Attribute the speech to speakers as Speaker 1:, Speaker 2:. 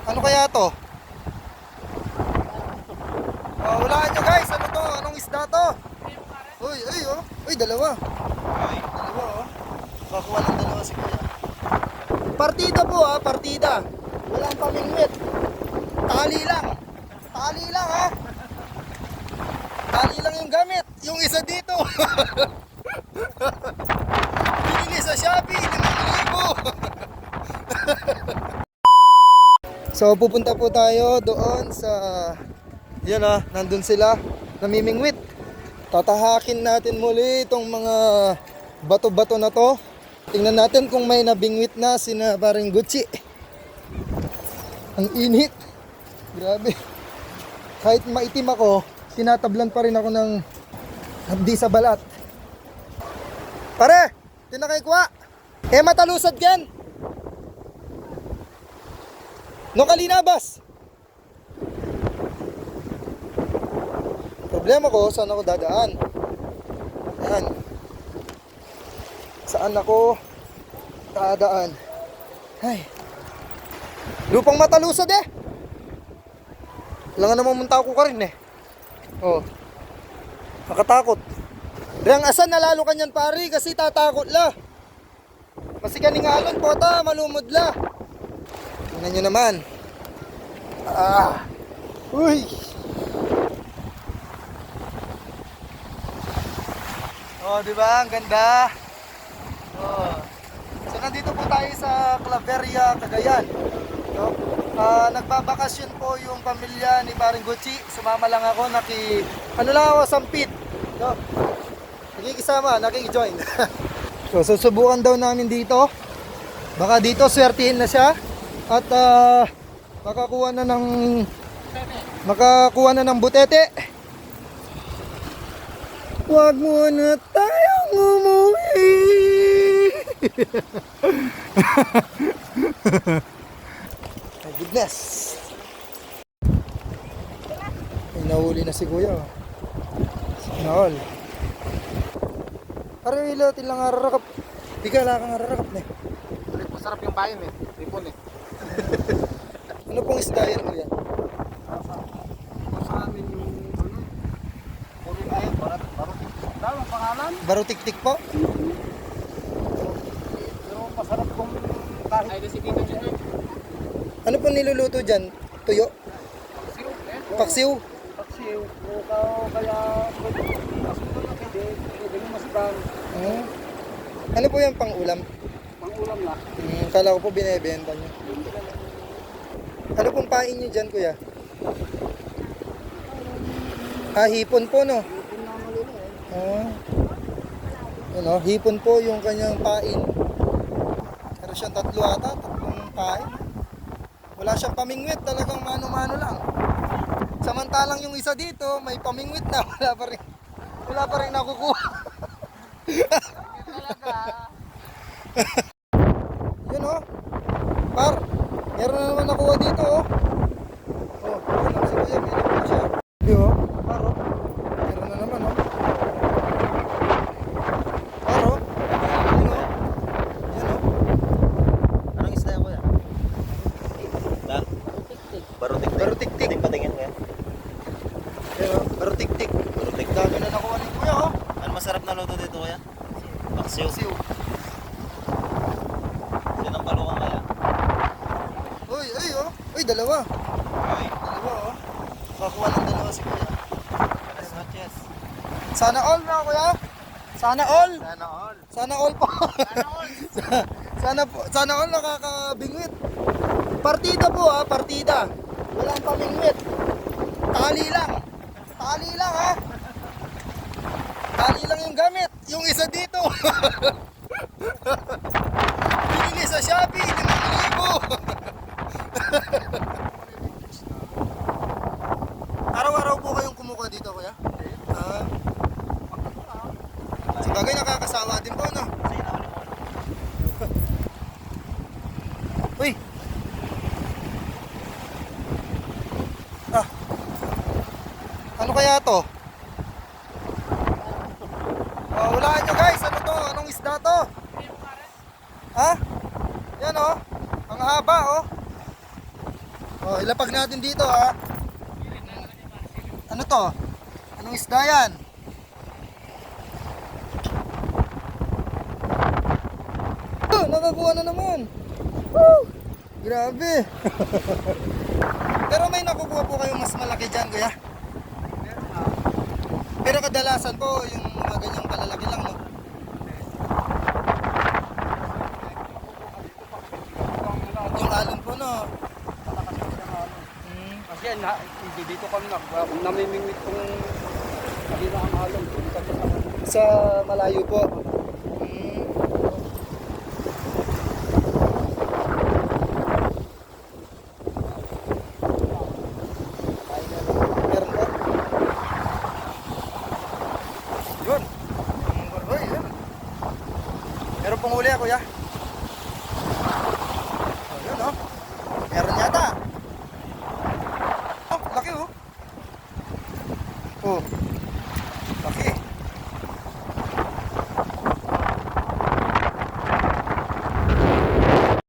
Speaker 1: Ano kaya to? Walaan nyo guys, ano to? Anong isda to? Uy, uy oh. Uy, dalawa. Dalawa oh. Kakuha ng dalawa si kuya. Partida po partida. Walang pamingwit. Tali lang. Tali lang Tali lang yung gamit. Yung isa dito. Binili sa Shopee, 5,000. So pupunta po tayo doon sa yan nandun sila namimingwit. Tatahakin natin muli itong mga bato-bato na to. Tingnan natin kung may nabingwit na sina paring Gucci. Ang init. Grabe. Kahit maitim ako, tinatablan pa rin ako ng habdi sa balat. Pare, tinakay kuha. Matalusad yan. No kalinabas. Problema ko, saan ako dadaan? Yan. Saan ako dadaan? Ay. Lupang matalusad Kailangan na mamunta ako ka rin Oh. Nakatakot. Rang asan nalalo kanyan pari kasi tatakot la. Masikaning alon po ta, malumod la. Tingnan nyo naman. Uy. Oh, di ba? Ang ganda. Oh. So nandito po tayo sa Claveria, Cagayan. No? Nagbabakasyon po yung pamilya ni paring Gucci. Sumama lang ako, ano lang ako, sampit. No? Nakikisama, nakikijoin. So susubukan daw namin dito. Baka dito swertihin na siya. At makakuha na ng butete. Huwag muna tayong umuwi. My goodness. Ay, nahuli na si kuya. Sana all. Aray, tilang ararakap. Di ka lang kang ararakap
Speaker 2: Ulit masarap yung bayan Ripon
Speaker 1: Ano pong isda yan kuya?
Speaker 2: Sa amin yung Kulit ayun, baro ang pangalan.
Speaker 1: Barutiktik po?
Speaker 2: Pero masarap kung kahit ay sige na dyan
Speaker 1: Ano pong niluluto dyan? Tuyo? Paksiw?
Speaker 2: Paksiw o kaya hindi masigang
Speaker 1: Ano po yung pang-ulam?
Speaker 2: pang-ulam na.
Speaker 1: Kala ko po binebenta nyo. Ano pong pain nyo dyan kuya? Hipon po no? Hipon po yung kanyang pain. Pero siyang tatlong pain. Wala siyang pamingwit, talagang mano-mano lang. Samantalang yung isa dito, may pamingwit na, wala pa rin nakukuha. Yun par, meron na naman nakuha dito yun si kuya, may nakuha siya. Yun par meron na naman par yun
Speaker 3: Anong isda yan kuya? Barutiktik.
Speaker 1: Barutiktik.
Speaker 3: Patingin kuya.
Speaker 1: Yun barutiktik.
Speaker 3: Barutiktik.
Speaker 1: Dami na nakuha ni kuya
Speaker 3: Ano masarap na luto dito kuya? Paksiw.
Speaker 1: Siw.
Speaker 3: Yan ang palukan kaya.
Speaker 1: Uy, uy, dalawa.
Speaker 3: Ay.
Speaker 1: Dalawa Kakuha ng dalawa si kuya.
Speaker 3: Buenas noches.
Speaker 1: Sana all na kuya. Sana all.
Speaker 3: Sana all.
Speaker 1: Sana all po. Sana all nakakabingwit. Partida po partida. Walang pamingwit. Tali lang. Tali lang Tali lang yung gamit. Yung isa dito. Binili sa Shopee, 5,000. Araw-araw po kayong kumukuha dito kuya? Sabagay nakakasawa din po Uy! Ano kaya to? Walaan nyo guys, ano to? Anong isda to? Yan Ang haba Oh, ilapag natin dito ha. Ano to? Anong isda yan? Oh, nakakuha na naman. Woo! Grabe. Pero may nakukuha po kayong mas malaki dyan, kuya? Pero kadalasan po yung mga ganyang kalalaki lang, no? Yung alon po, no?
Speaker 2: Kasi dito kami namimingwit kung kanina ang alon.
Speaker 1: Sa malayo po. Meron po? Yun. Uy, yun. Meron pong huli, kuya. Oh, yun, oh. Meron yata. Oh, laki, oh. Oh. Laki.